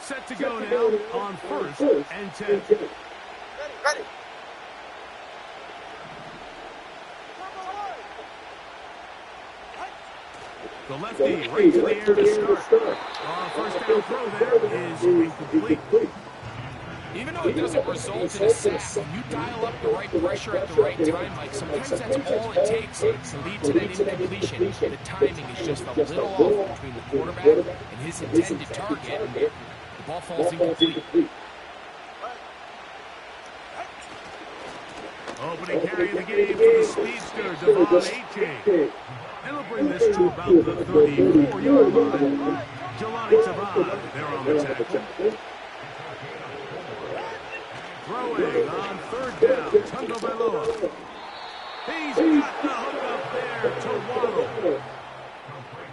Set to go now on 1st and 10. Ready. The lefty right to the air to start. First down throw there is incomplete. Even though it doesn't result in a sack, when you dial up the right pressure at the right time, like sometimes that's all it takes to lead to that incompletion. The timing is just a little off between the quarterback and his intended target, and the ball falls incomplete. Opening carry of the game for the speedster, Devon Achane. And they'll bring this to about the 34-yard line. Jelani Tavai there on the tackle. Throwing on 3rd down, Tungo Bailoa. He's got the hook up there to Waddle.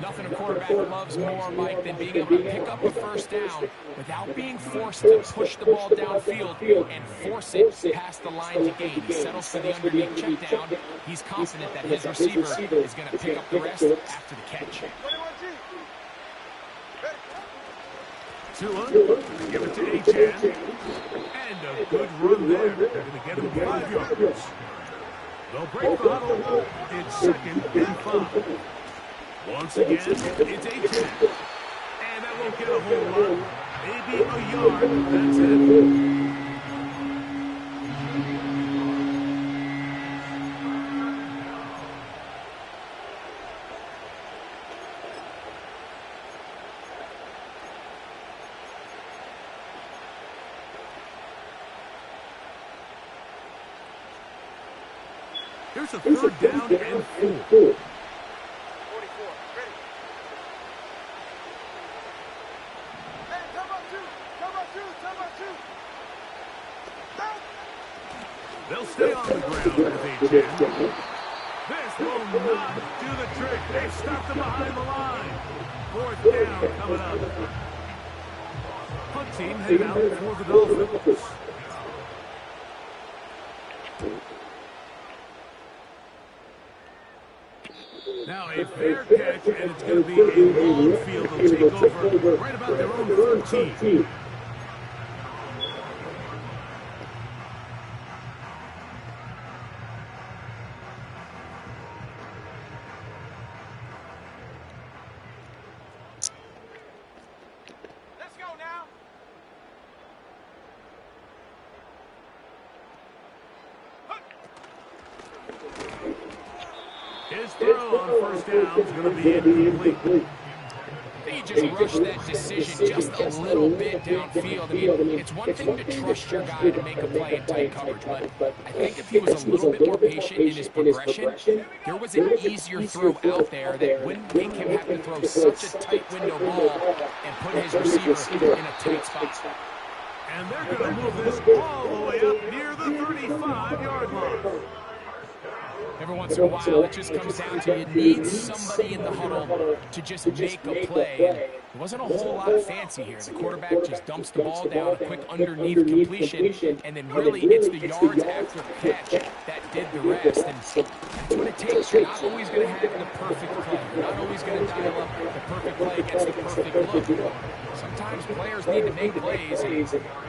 Nothing a quarterback loves more, Mike, than being able to pick up a first down without being forced to push the ball downfield and force it past the line to gain. He settles for the underneath check down. He's confident that his receiver is going to pick up the rest after the catch. Tua, give it to Achane. And a good run there. They're going to get him 5 yards. They'll break the huddle. It's 2nd and 5. Once again, it's Achane. And that won't get a whole lot. Maybe a yard. That's it. Here's a 3rd down and 4. They'll stay on the ground with Achane. This will not do the trick. They've stopped him behind the line. 4th down coming up. Punt team heading out for the Dolphins. Now a fair catch, and it's going to be a long field. They'll take over right about their own 14. His throw on 1st down is going to be incomplete. He just rushed that decision just a little bit downfield. I mean, it's one thing to trust your guy to make a play in tight coverage, but I think if he was a little bit more patient in his progression, there was an easier throw out there that wouldn't make him have to throw such a tight window ball and put his receiver in a tight spot. And they're going to move this all the way up near the 35-yard line. Every once in a while, it just comes down to you need somebody in the huddle to just make a play. And it wasn't a whole lot fancy here. The quarterback just dumps the ball down, a quick underneath completion, and then really it's the yards after the catch that did the rest. And that's what it takes. You're not always going to have the perfect play. You're not always going to dial up the perfect play against the perfect look. Sometimes players need to make plays, and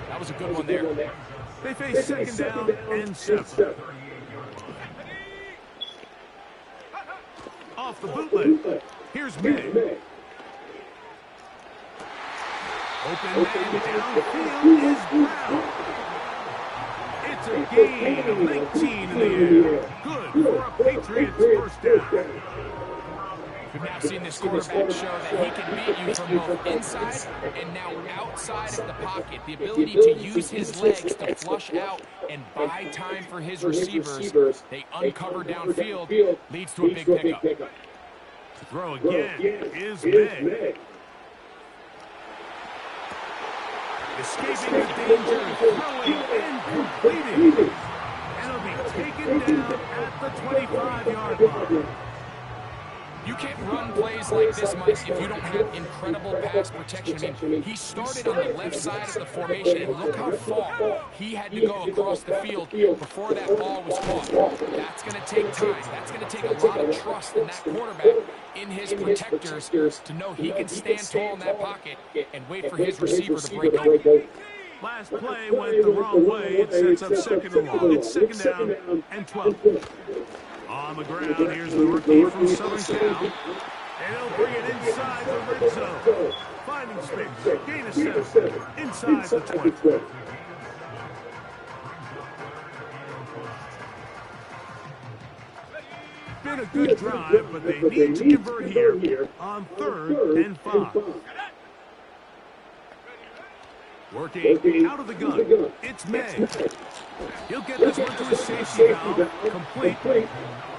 that was a good one there. They face 2nd down and 7. Off the bootleg. Here's May. Open man downfield is Brown. It's a gain of 19 in the air. Good for a Patriots 1st down. We've now seen this quarterback show that he can beat you from both inside and now outside of the pocket. The ability to use his legs to flush out and buy time for his receivers. They uncover downfield, leads to a big pickup. The throw again is May. Escaping the danger, throwing and completing. And it'll be taken down at the 25-yard line. You can't run plays like this, Mike, if you don't have incredible pass protection. I mean, he started on the left side of the formation, and look how far he had to go across the field before that ball was caught. That's going to take time. That's going to take a lot of trust in that quarterback, in his protectors, to know he can stand tall in that pocket and wait for his receiver to break open. Last play went the wrong way. It sets up second and long. It's second down and 12. On the ground, here's the rookie from Southern Cal. And he'll bring it inside the red zone. Finding space, gain of 7, inside the 20. Been a good drive, but they need to convert here on 3rd and 5. Working out of the gun. It's May. He'll get this one to his safety valve. Complete.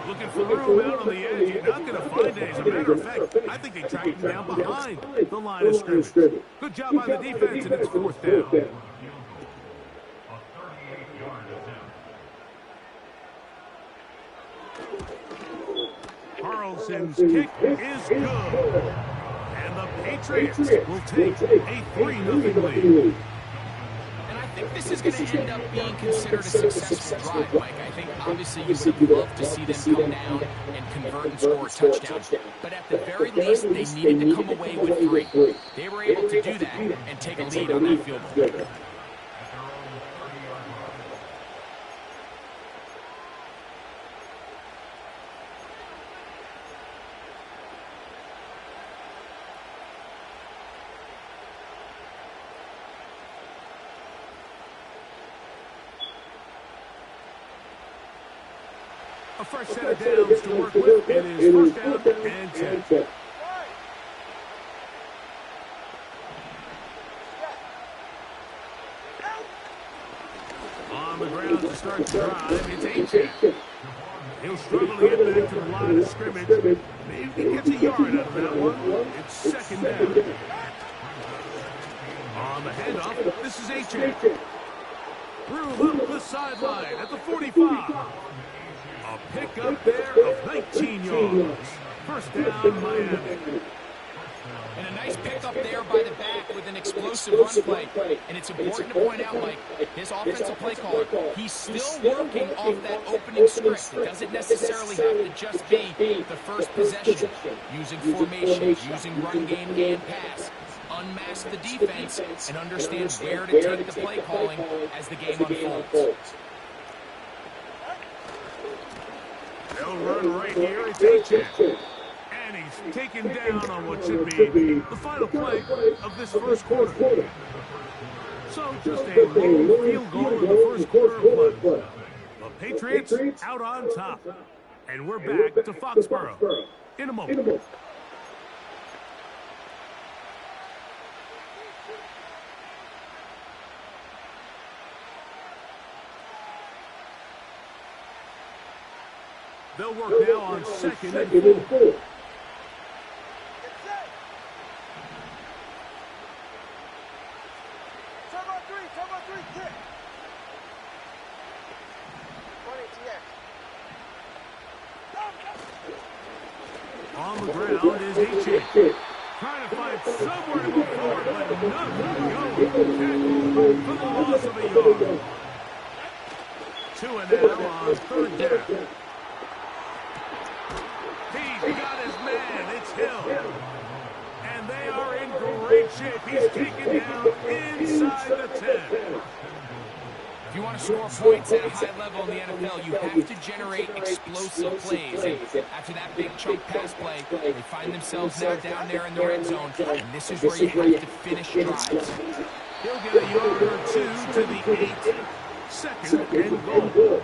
Looking for room out on the edge. You're not going to find it. As a matter of fact, I think they tracked him down behind the line of scrimmage. Good job by the defense, and it's 4th down. Carlson's kick is good. And the Patriots will take a 3-0 lead. And I think this is going to end up being considered a successful drive, Mike. I think obviously you would have loved to see them come down and convert and score a touchdown. But at the very least, they needed to come away with 3. They were able to do that and take a lead on that field goal. A fresh set of downs to work with. It is 1st down and 10. On the ground to start the drive, it's Achane. He'll struggle to get back to the line of scrimmage. Maybe he gets a yard out of that one. It's 2nd down. On the handoff, this is Achane. Through up the sideline at the 45. A pickup there of 19 yards. 1st down, Miami. And a nice pickup there by the back with an explosive run play. And it's important to point out, Mike, his offensive play caller, he's still working off that opening script. It doesn't necessarily have to just be the first possession. Using formations, using run game and pass. Unmask the defense and understand where to take the play calling as the game unfolds. They'll run right here. It's Achane. And he's taken down on what should be the final play of this 1st quarter. So just a lone field goal in the 1st quarter of play. The Patriots out on top. And we're back to Foxborough in a moment. They'll work now on 2nd and 4. On the ground is Achane. Trying to find somewhere to move forward, but nothing going. Tackle for the loss of a yard. 2 and now on 3rd down. He's got his man. It's Hill. And they are in great shape. He's taken down inside the 10. If you want to score points at a high level in the NFL, you have to generate explosive plays. And after that big chunk pass play, they find themselves now down there in the red zone. And this is where you have to finish drives. He'll get a yard or 2 to the 8. 2nd and goal.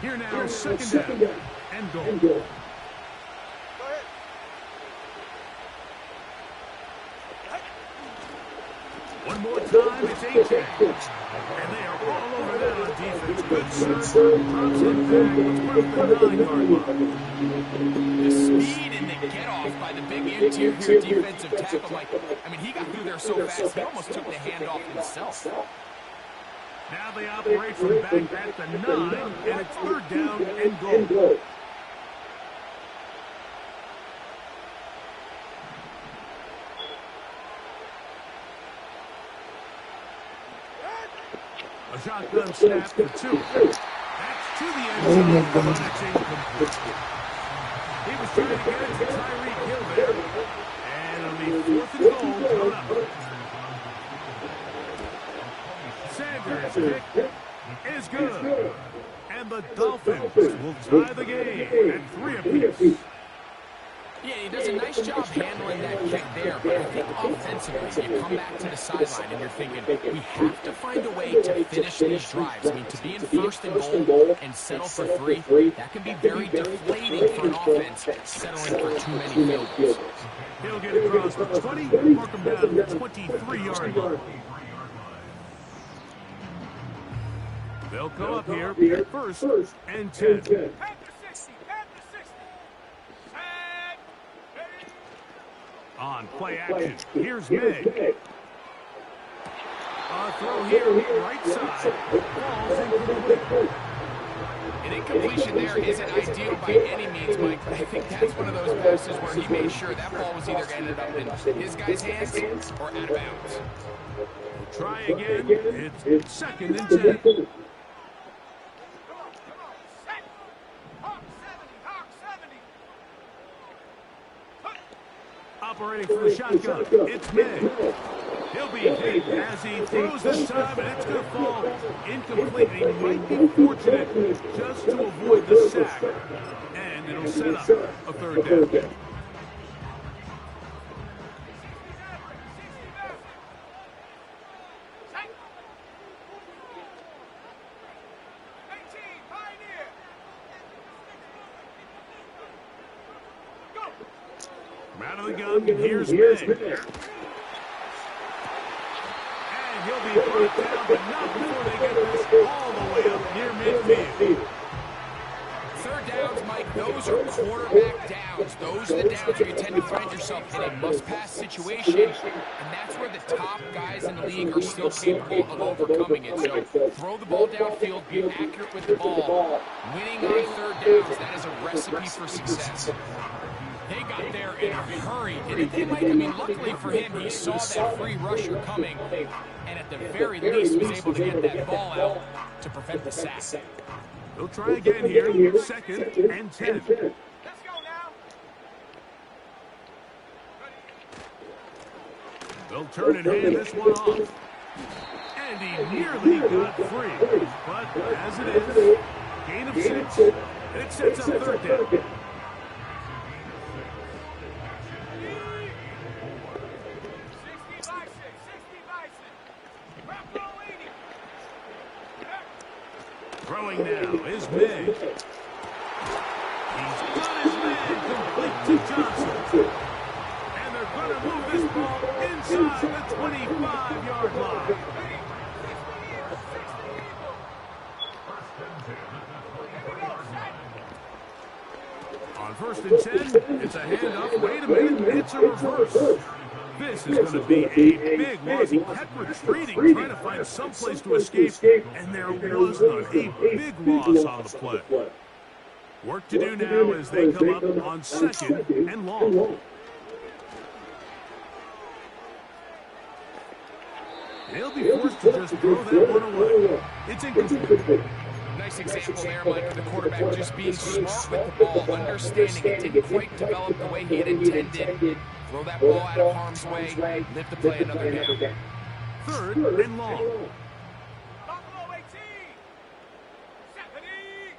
Here now, 2nd down and goal. more time. It's A-Chain. And they are all over that on defense. Good serve. Drops it back. Let's put up the 9-yard line. The speed and the get-off by the big interior defensive tackle, Mike. I mean, he got through there so fast, he almost took the handoff himself. Now they operate from back at the 9, and it's 3rd down and goal. A shotgun snap for 2. That's to the end zone, but it's incomplete. He was trying to get it to Tyreek Hill there. And it'll be 4th and goal coming up. Sanders' kick is good. And the Dolphins will tie the game at 3 apiece. Yeah, he does a nice job handling that kick there, but I think offensively, you come back to the sideline and you're thinking, we have to find a way to finish these drives. I mean, to be in 1st and goal and settle for 3, that can be very deflating for an offense settling for too many field goals. He'll get across the 20, mark him down to the 23-yard line. They'll come up here, 1st and 10. On play action, here's May. Throw here, right side. Ball's incomplete. An incompletion there isn't ideal by any means, Mike, but I think that's one of those passes where he made sure that ball was either ended up in his guy's hands or out of bounds. We'll try again. It's 2nd and 10. Operating from the shotgun, it's May. He'll be hit as he throws this time, and it's going to fall incomplete. He might be fortunate just to avoid the sack, and it'll set up a 3rd down. Out of the gun, here's May. And he'll be brought down, but not before they get this all the way up near midfield. 3rd downs, Mike, those are quarterback downs. Those are the downs where you tend to find yourself in a must-pass situation, and that's where the top guys in the league are still capable of overcoming it. So throw the ball downfield, be accurate with the ball. Winning on 3rd downs, that is a recipe for success. They got there in a hurry, didn't they, Mike? I mean, luckily for him, he saw that free rusher coming, and at the very least was able to get that ball out to prevent the sack. They'll try again here, 2nd and 10. Let's go now. They'll turn and hand this one off. And he nearly got free. But as it is, gain of 6, and it sets up 3rd down. Throwing now is May. He's got his man complete to Johnson. And they're going to move this ball inside the 25-yard line. On 1st and 10, it's a handoff. Wait a minute, it's a reverse. This is going to be a big loss. He kept retreating, trying to find some place to escape, and there was none. A big loss on the play. Work to do now as they come up on 2nd and long. They'll be forced to just throw that one away. It's incomplete. Nice example there, Mike, of the quarterback just being smart with the ball, understanding it didn't quite develop the way he had intended. Throw that ball out of harm's way, live to play another down. 3rd and long. Buffalo 18. Stephanie.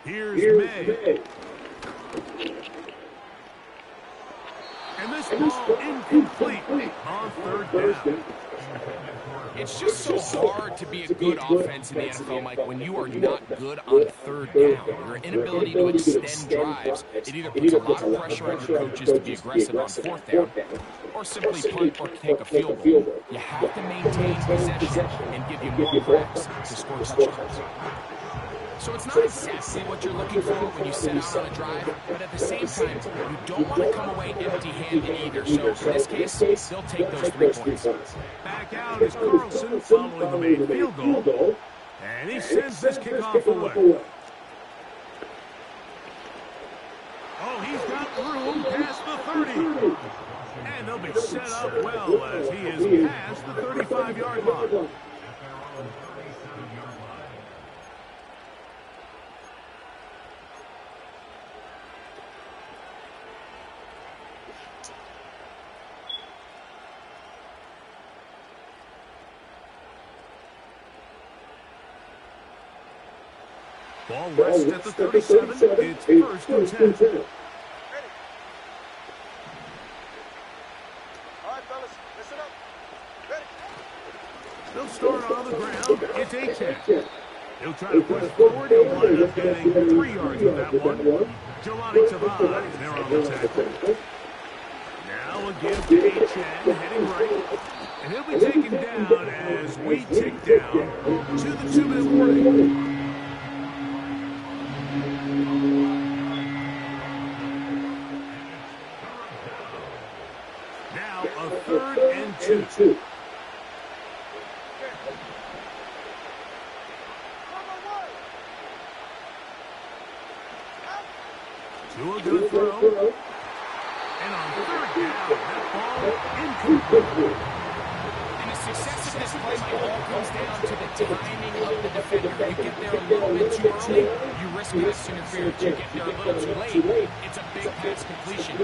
Here's May. And this this ball incomplete on third down. It's just so hard to be a good offense in the NFL, Mike, when you are not good on third down. Your inability to extend drives, it either puts a lot of pressure on your coaches to be aggressive on fourth down or simply punt or take a field goal. You have to maintain possession and give you more cracks to score touchdowns. So it's not exactly what you're looking for when you set out on a drive, but at the same time, you don't want to come away empty-handed either. So in this case, they'll take those 3 points. Back out is Carlson following the made field goal, and he sends this kickoff away. Oh, he's got room past the 30. And they'll be set up well as he is past the 35-yard line. Ball rests at the 37. It's first and 10. All right, fellas, listen up. Ready? They'll start on the ground. It's A-10. He'll try to push forward. He'll wind up getting 3 yards with that one. Jelani Tavai there on the tackle. Now a give to A-10, heading right. And he'll be taken down as we tick down to the 2-minute warning. Now a 3rd and 2. Tua gonna throw. And on 3rd down, that ball incomplete. And the success of this play might all comes down to the timing of the defender. You get there a little bit too early, you risk pass interference. You get there a little too late, it's a big pass completion.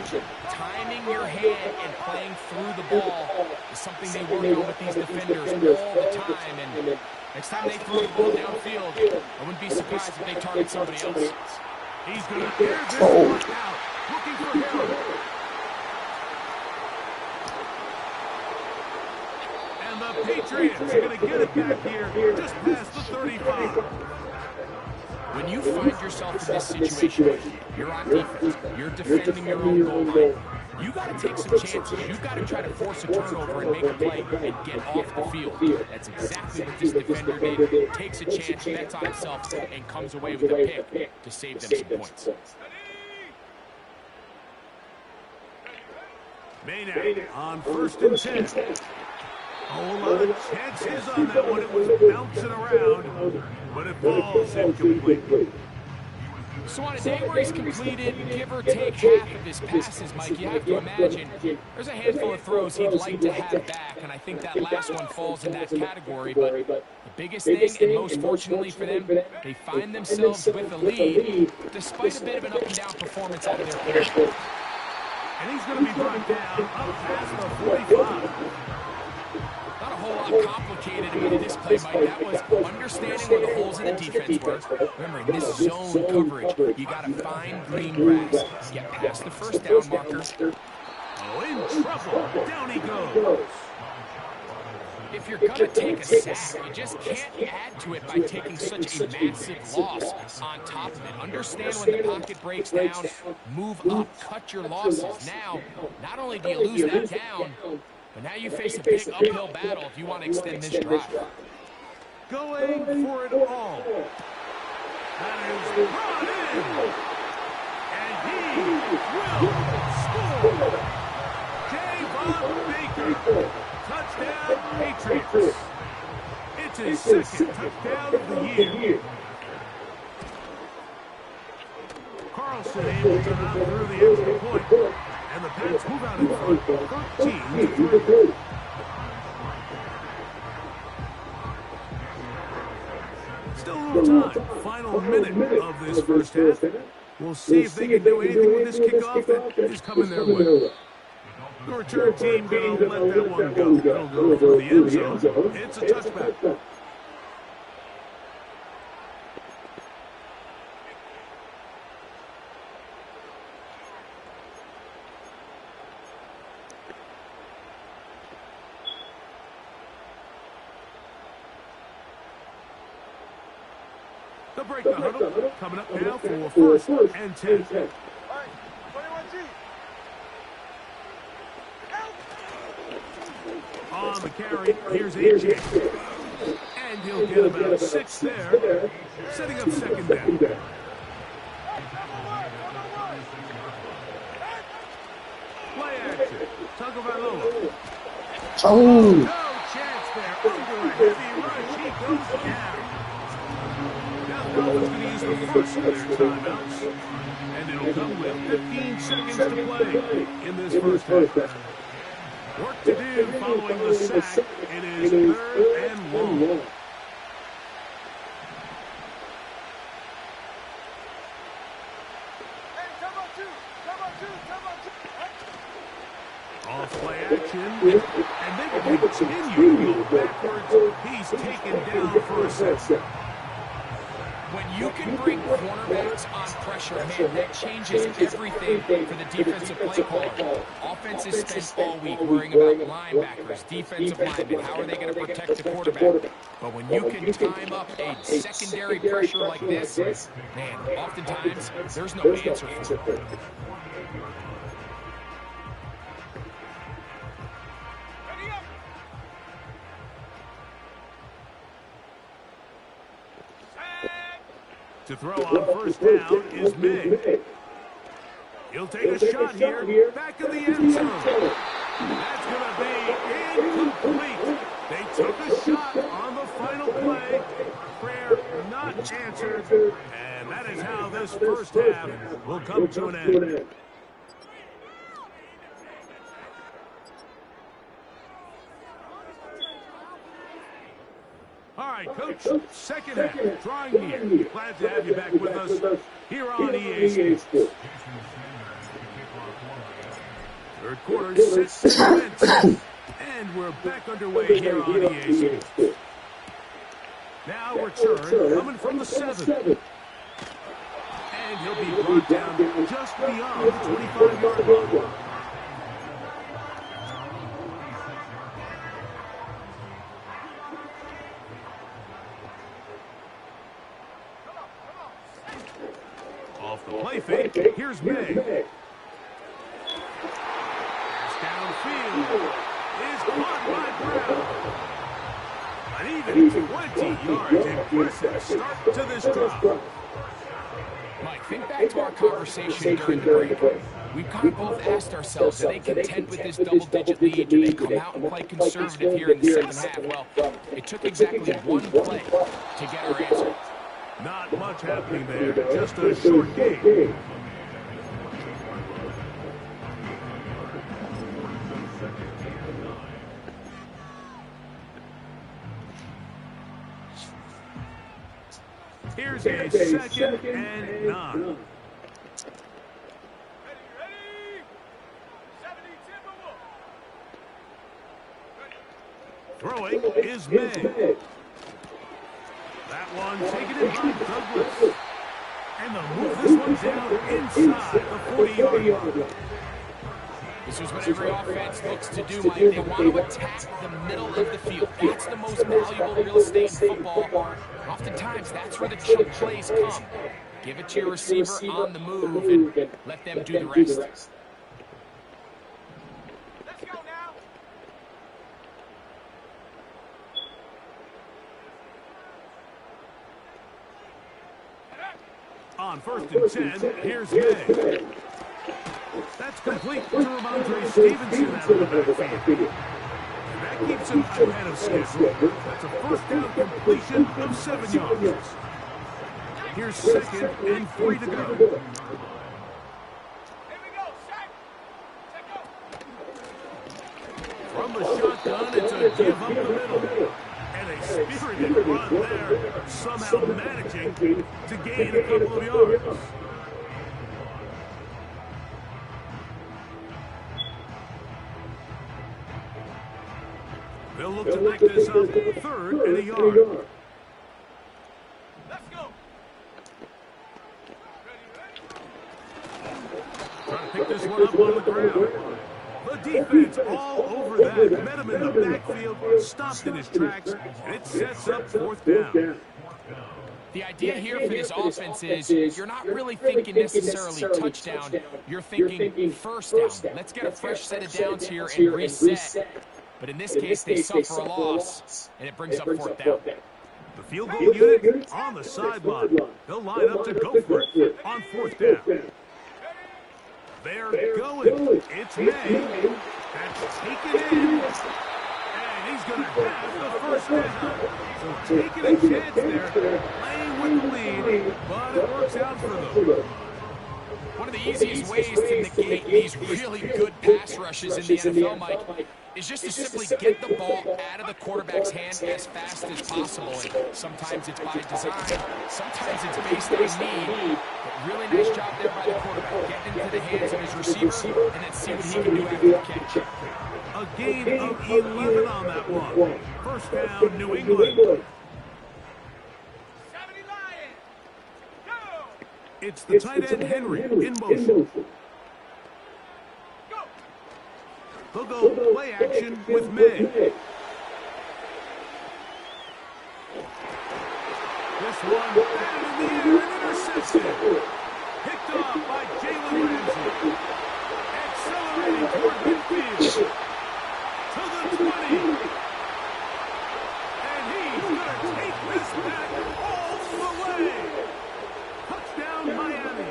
Timing your hand and playing through the ball is something they work on with these defenders all the time. And next time they throw the ball downfield, I wouldn't be surprised if they target somebody else. He's going to air this one out, looking for him. And the Patriots are going to get it back here just past the 35. When you find yourself in this situation, you're on defense, you're defending your own goal line, you got to take some chances. You've got to try to force a turnover and make a play and get off the field. That's exactly what this defender did. Takes a chance, bets on himself, and comes away with a pick to save them some points. Maynard on 1st and 10. A whole lot of chances on that one. It was bouncing around, but it falls incomplete. So on a day where he's completed, give or take half of his passes, Mike, you have to imagine there's a handful of throws he'd like to have back, and I think that last one falls in that category. But the biggest thing, and most fortunately for them, they find themselves with a lead, despite a bit of an up-and-down performance out of their player. And he's going to be brought down up past the 45. Not a whole lot complicated about this play, Mike. That was understanding where the holes in the defense were. Remember, in this zone coverage, you got to find green grass. Get past the first down marker. Oh, in trouble. Down he goes. If you're going to take a sack, you just can't add to it by taking such a massive loss on top of it. Understand when the pocket breaks down, move up, cut your losses. Now, not only do you lose that down, but now you face a big uphill battle if you want to extend this drive. Going for it all. That is brought in. And he will score. Javon Baker. Touchdown, Patriots. It's his second touchdown of the year. Carlson able to knock through the extra point. And the Pats move out in front, 13-3. Still a little time. Final minute of this first half. We'll see if they can do anything with this kickoff that is coming their way. The return team going to let that one go. It'll go for the end zone. It's a touchback. They'll break the huddle. Coming up now for first and 10. All right, 21G. On the carry, here's AJ. And he'll get about 6 there, setting up second down. Play action. Tagovailoa. Oh! No chance there. Under a heavy rush, he goes down. Now the Dolphins going to use the first of their timeouts. And it'll come with 15 seconds to play in this first half. Work to do following the sack. It is 3rd and long. Off play action, and they can continue to go backwards. He's taken down for a sack. When you can bring cornerbacks on pressure, man, that changes everything for the defensive play caller. Offenses spend all week worrying about linebackers, defensive linemen. How are they going to protect the quarterback? But when you can time up a secondary pressure like this, man, oftentimes there's no answer for it. To throw on first down is May. He'll take a shot here, back in the end zone. That's going to be incomplete. They took a shot on the final play. Prayer not answered. And that is how this first half will come to an end. All right, Coach, second half, drawing near. Glad to have you back with us here on EA Sports. Third quarter set to commence, and we're back underway here on EA Sports. Now return coming from the 7th. And he'll be brought down just beyond the 25-yard line. Off the play fake, here's May. Downfield is caught by Brown. An even 20 yards. Impressive start to this drive. Mike, think back to our conversation during the break. We've kind of both asked ourselves, are they content with this double-digit lead? Do they come out and play conservative here in the second half? Well, it took exactly one play to get our answer. Not much happening there, just a short game. Here's a 2nd and 9. Throwing is May. That one taken in by Douglas. And they'll move this one down inside the 40-yard line. This is what every offense looks to do, Mike. They want to attack the middle of the field. That's the most valuable real estate in football. Oftentimes, that's where the chunk plays come. Give it to your receiver on the move and let them do the rest. Let's go now. On first and 10, here's May. That's complete to Ramondre Stevenson out of the backfield. That keeps him ahead of schedule. That's a first down completion of 7 yards. Here's 2nd and 3 to go. Here we go, Shaq. From the shotgun, it's a give up the middle. And a spirited run there, somehow managing to gain a couple of yards. They'll look to make this up 3rd and a yard. Let's go. Trying to pick this one up on the ground. The defense all over that. Met him in the backfield, stopped in his tracks, and it sets up 4th down. The idea here for this offense is you're not really thinking necessarily touchdown. You're thinking first down. Let's get a fresh set of downs here and reset. But in this case, they suffer a loss, and it brings up fourth down. The field goal unit on the sideline. They'll line up to go for it on fourth down. They're going. It's May. That's taken in. And he's going to have the first down. So taking a chance there, playing with the lead, but it works out for them. One of the easiest ways to negate these really good pass rushes in the NFL, Mike, is just to simply get the ball out of the quarterback's hand as fast as possible. And sometimes it's by design, sometimes it's based on need. But really nice job there by the quarterback, getting into the hands of his receiver, and then see what he can do after the catch. A gain of 11 on that one. First down, New England. It's the tight end, Henry, in motion. They'll go play action with May. This one batted in the air and intercepted. Picked off by Jalen Ramsey. Accelerating toward midfield. To the 20. And he's going to take this back all the way. Touchdown, Miami.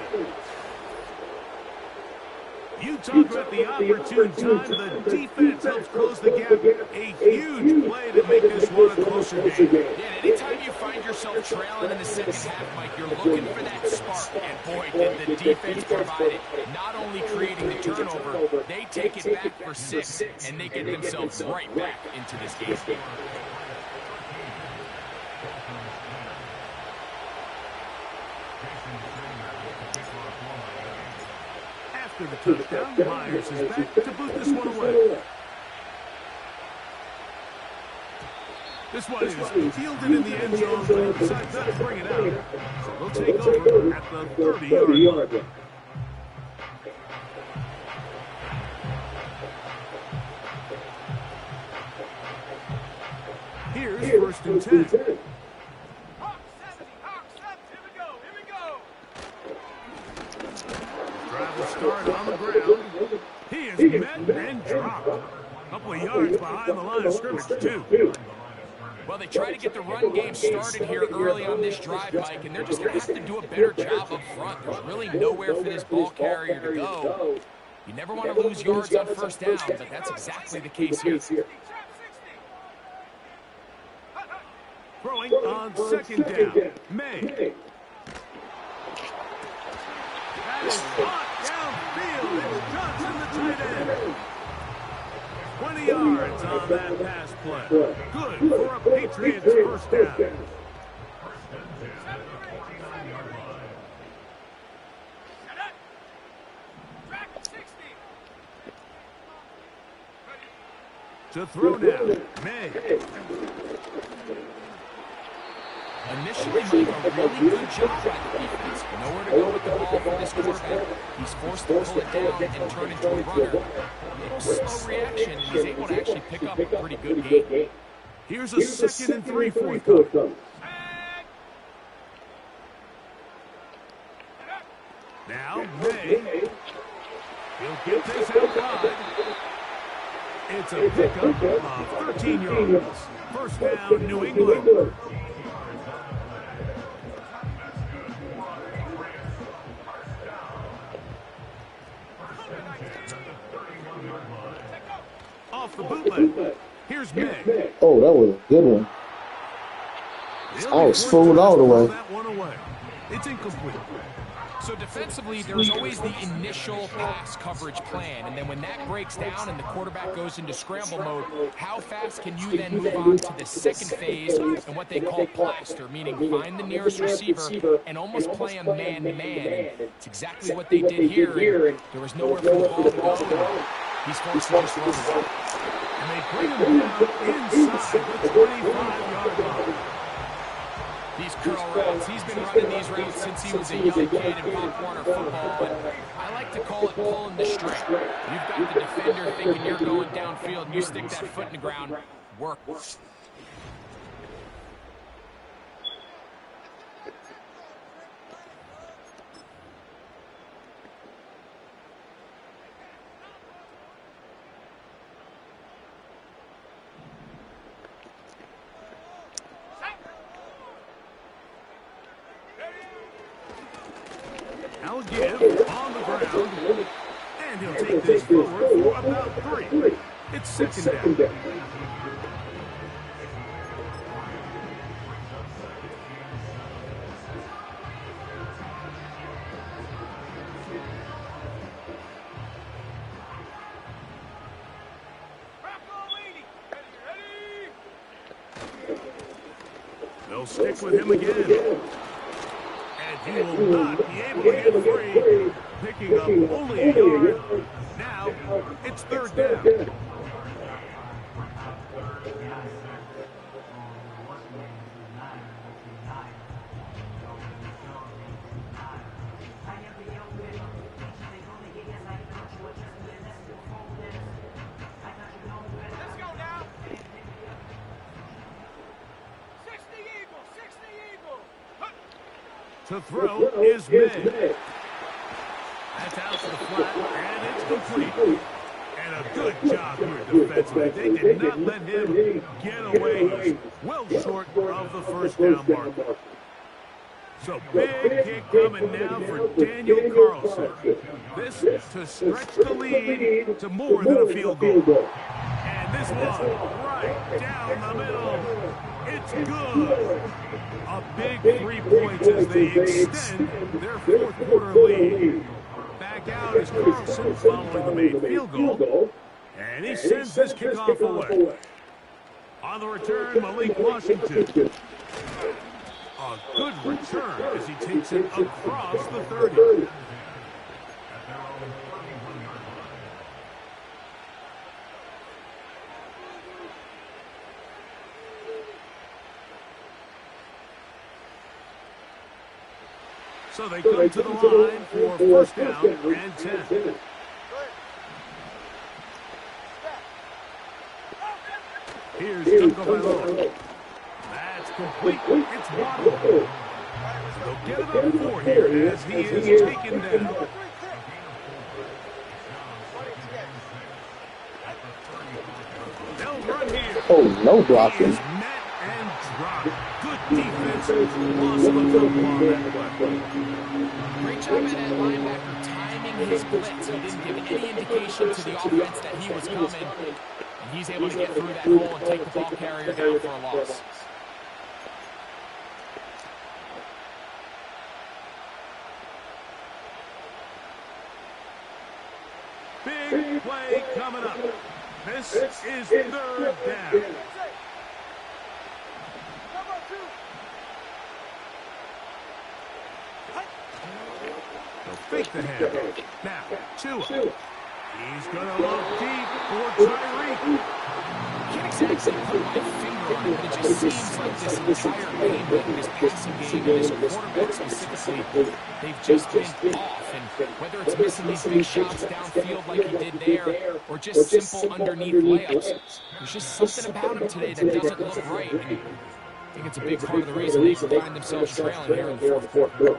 You talk about the opportune time. The defense helps close the gap. A huge play to make this one a closer game. Yeah, anytime you find yourself trailing in the second half, Mike, you're looking for that spark. And boy, did the defense provide it. Not only creating the turnover, they take it back for 6, and they get themselves right back into this game. After the touchdown, Myers is back to boot this one away. This one is fielded in the end zone, but decides not to bring it out. So they'll take over at the 30-yard line. Here's first and 10. Drive will start on the ground. He is met and dropped. A couple of yards behind the line of scrimmage, too. Well, they try to get the run game started here early on this drive, Mike, and they're just going to have to do a better job up front. There's really nowhere for this ball carrier to go. You never want to lose yards on first down, but that's exactly the case here. Throwing on second down, May. That is caught downfield. It's Johnson, the tight end. 20 yards on that pass play. Good for a Patriots first down. To throw now, May. Initially, Mike, a really good job by the defense. Nowhere to go with the ball for this quarterback. He's forced to pull it down and turn into a runner. A little slow reaction, and he's able to actually pick up a pretty good gain. Here's a second and 3 forthcoming. Now, May. He'll get this outside. It's a pickup of 13 yards. First down, New England. Off the bootleg. Here's May. Oh, that was a good one. I was fooled all the way. That one away. It's incomplete. So defensively, there's always the initial pass coverage plan, and then when that breaks down and the quarterback goes into scramble mode, how fast can you then move on to the second phase and what they call plaster, meaning find the nearest receiver and almost play a man-to-man. It's exactly what they did here, and there was nowhere for the ball to go. He's forced to just run it. And they bring him down inside the 25-yard line. These curl routes, he's been running these routes since he was a young kid in Pop Warner football, and I like to call it pulling the string. You've got the defender thinking you're going downfield, and you stick that foot in the ground, work. will give on the ground. And he'll take this forward for about 3. It's second down. They'll stick with him again. And he will not be able to get free. Picking up only a yard. Now, it's third down. To throw is mid. That's out to the flat, and it's complete. And a good job here defensively. They did not let him get away. He's well short of the first down mark. So big kick coming now for Daniel Carlson. This to stretch the lead to more than a field goal. And this one right down the middle. It's good. A big 3 points as they extend their fourth quarter lead. Back out is Carlson following the made field goal. And he sends this kickoff away. On the return, Malik Washington. A good return as he takes it across the 30. So they come to the line for first down and 10. Here's Tagovailoa. That's complete. It's Waddle. They'll get it up 4 here as he is taken down. They'll run here. Oh, no blocking. Met and dropped. Good defensive loss of a couple on that play. Great job by that linebacker timing his blitz. He didn't give any indication to the offense that he was coming. And he's able to get through that hole and take the ball carrier down for a loss. Big play coming up. This is third down. They'll fake the hand. Now, Tua. He's going to look deep for Tyreek. Can't exactly put my finger on it, but it just seems like this entire game, like this passing game, and this quarterback specifically, they've just been off. And whether it's missing these big shots downfield like he did there, or just simple underneath layups, there's just something about him today that doesn't look right. And I think it's a big part of the reason they find themselves trailing here in the fourth quarter.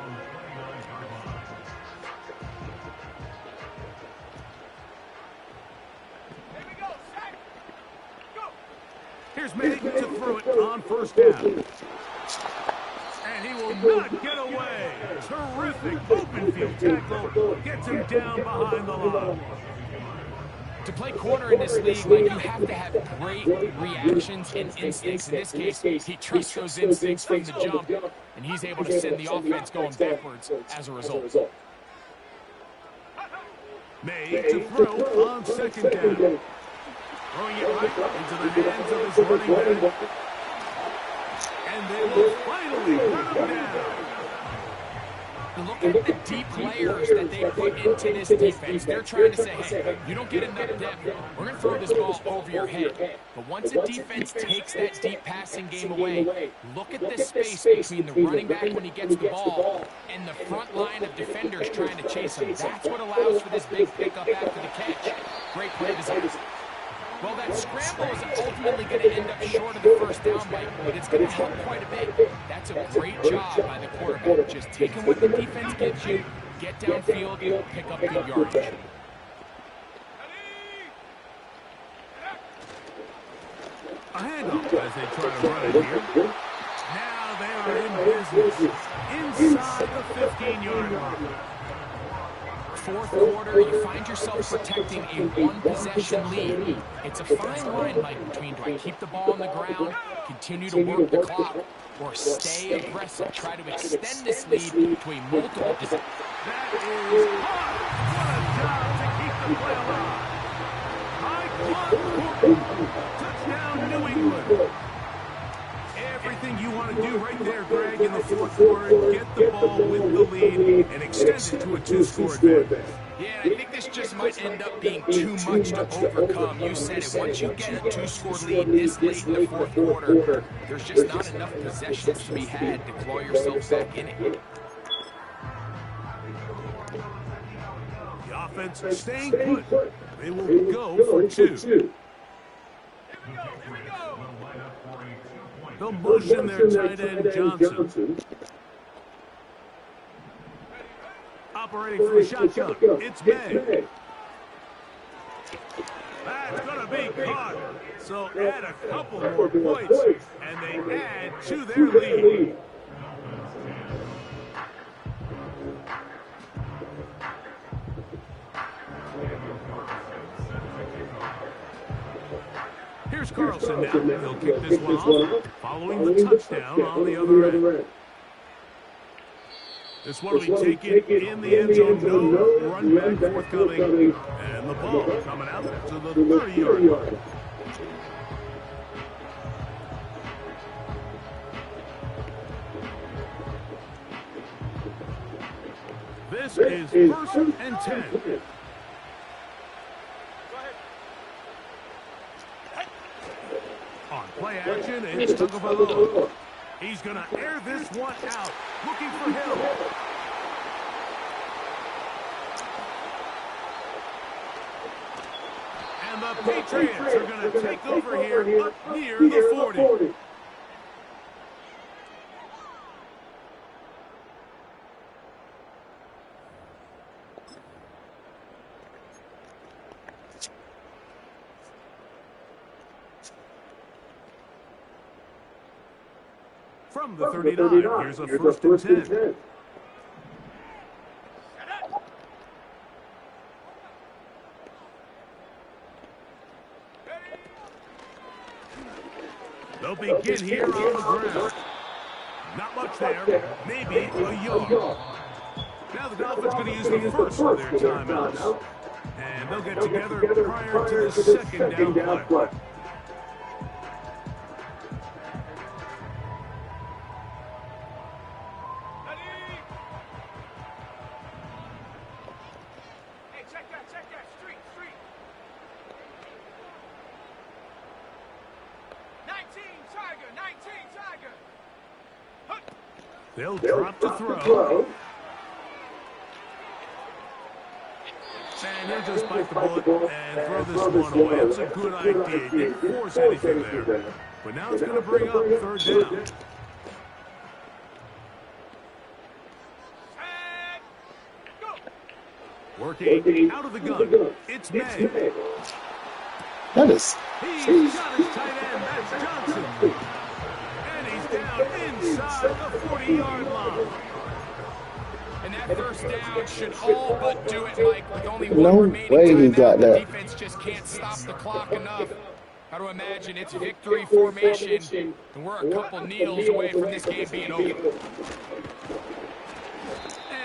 Here's Manning to throw it on first down. And he will not get away. Terrific open field tackle. Gets him down behind the line. To play corner in this league, like, you have to have great reactions and instincts. In this case, he trusts those instincts from the jump, and he's able to send the offense going backwards as a result. Made to throw on second down. Throwing it right into the hands of his running back. And they will finally run him down. Look at the deep layers that they put into this defense. They're trying to say, hey, you don't get enough depth, we're going to throw this ball over your head. But once a defense takes that deep passing game away, look at the space between the running back when he gets the ball and the front line of defenders trying to chase him. That's what allows for this big pickup after the catch. Great play design. Well, that scramble is ultimately going to end up short of the first down, Mike, but it's going to help quite a bit. That's a great job by the quarterback. Just taking what the defense gives you, get downfield, pick up good yardage. A handoff as they try to run it here. Now they are in business inside the 15-yard line. fourth quarter, you find yourself protecting a one-possession lead. It's a fine line, Mike, between do I keep the ball on the ground, continue to work the clock, or stay aggressive, try to extend this lead to a multiple possession. That is hard. What a job to keep the play alive. High club. Touchdown, New England. Everything you want to do right there, Greg, in the fourth quarter, get the ball with the lead and extend it to a two-score advantage. Yeah, I think this just might end up being too much to overcome. You said it. Once you get a two-score lead this late in the fourth quarter, there's just not enough possessions to be had to claw yourself back in it. The offense staying put. They will go for two. They'll motion their tight end, Johnson. Operating from the shotgun, it's May. That's going to be caught. So add a couple more points, and they add to their lead. Here's Carlson now. He'll kick this one off, following the touchdown on the other end. This one will be taken in the end zone. No run back forthcoming. And the ball coming out to the 30-yard line. This is 1st and 10. On play action, it's Tagovailoa. He's going to air this one out, looking for Hill. And the Patriots are going to take over here up near the 40. From the 39, here's a 1st and 10. They'll begin here on the ground. Not much there, maybe a yard. Now the Dolphins going to use the first of their timeouts. And they'll get together prior to the second down play. They'll drop to throw. And he'll just bite the bullet and throw this one away. It's a good idea. Didn't force anything there. But now it's going to bring up 3rd down. Working out of the gun. It's May. That is. He's got his tight end. That's Johnson. And he's down inside the 40-yard line. And that first down should all but do it, Mike. With only one No remaining way he timeout, got the that. defense just can't stop the clock enough. Got to imagine it's victory formation, and we're a couple kneels away from this game being over.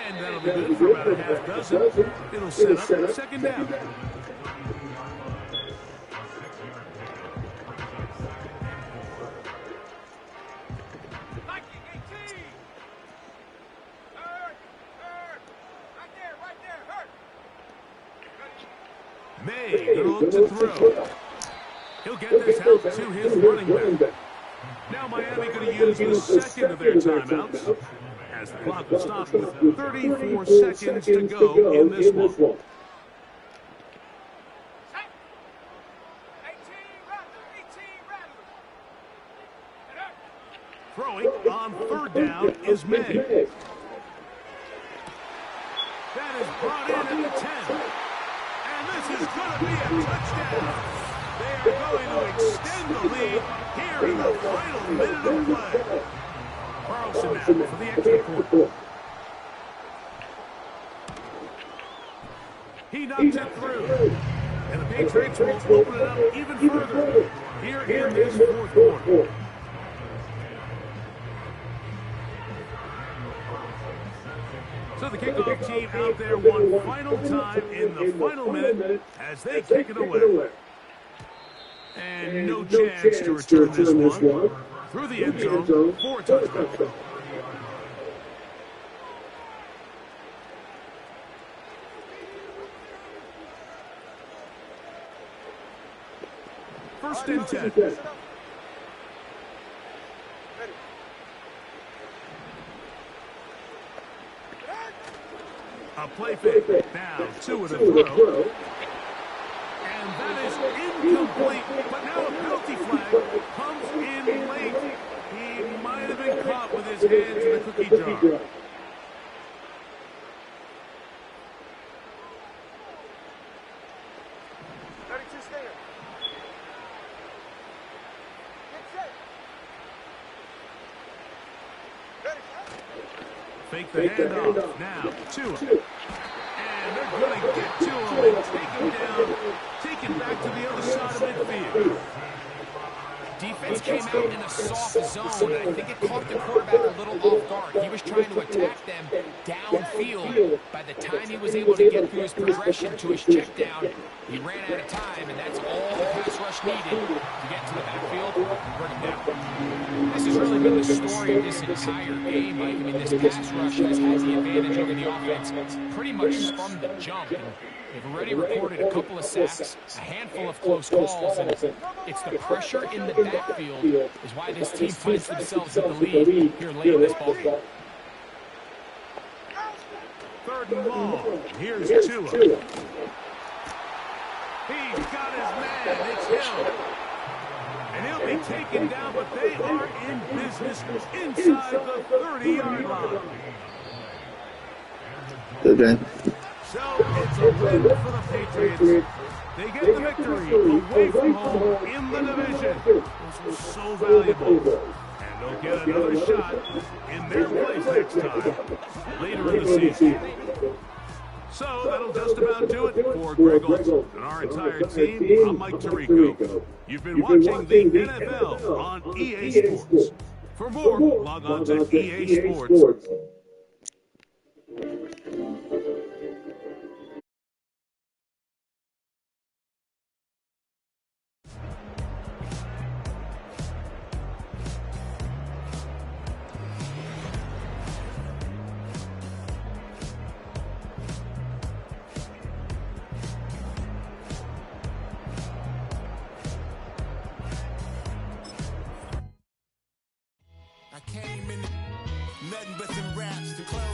And that'll be good for about a half dozen. It'll set up 2nd down. May going to look to throw. He'll get this out to his running back. Now Miami going to use the second of their timeouts as the clock will stop with 34 seconds to go in this one. Throwing on 3rd down is May. That is brought in at the 10. And this is going to be a touchdown. They are going to extend the lead here in the final minute of play. Carlson now for the extra point. He knocked it through. And the Patriots will open it up even further here in this fourth quarter. So the kickoff team out there one final time in the final minute as they kick it away. And no chance to return this one through the end zone for a touchdown. First and 10. A play fake. Now, 2 in a throw. And that is incomplete. But now a penalty flag comes in late. He might have been caught with his hands in the cookie jar. Fake the handoff. Now, Tua. And they're going to get to him and take him down, take him back to the other side of midfield. Defense came out in a soft zone, and I think it caught the quarterback a little off guard. He was trying to attack them downfield. By the time he was able to get through his progression to his check down, he ran out of time, and that's all the pass rush needed to get to the backfield and bring him down. This has really been the story of this entire game, Mike. I mean, this pass rush has had the advantage over the offense pretty much from the jump. And they've already recorded a couple of sacks, a handful of close calls, and it's the pressure in the backfield is why this team finds themselves in the lead here late in this ball game. Third and long. Here's Tua. He's got his man. It's him. And he'll be taken down, but they are in business inside the 30-yard line. Good game. So it's a win for the Patriots. They get the victory away from home in the division. This was so valuable. And they'll get another shot in their place next time, later in the season. So that'll just about do it for Greg Olson and our entire team. I'm Mike Tirico. You've been watching the NFL on EA Sports. For more, log on to EA Sports. I came in nothing but some raps to close.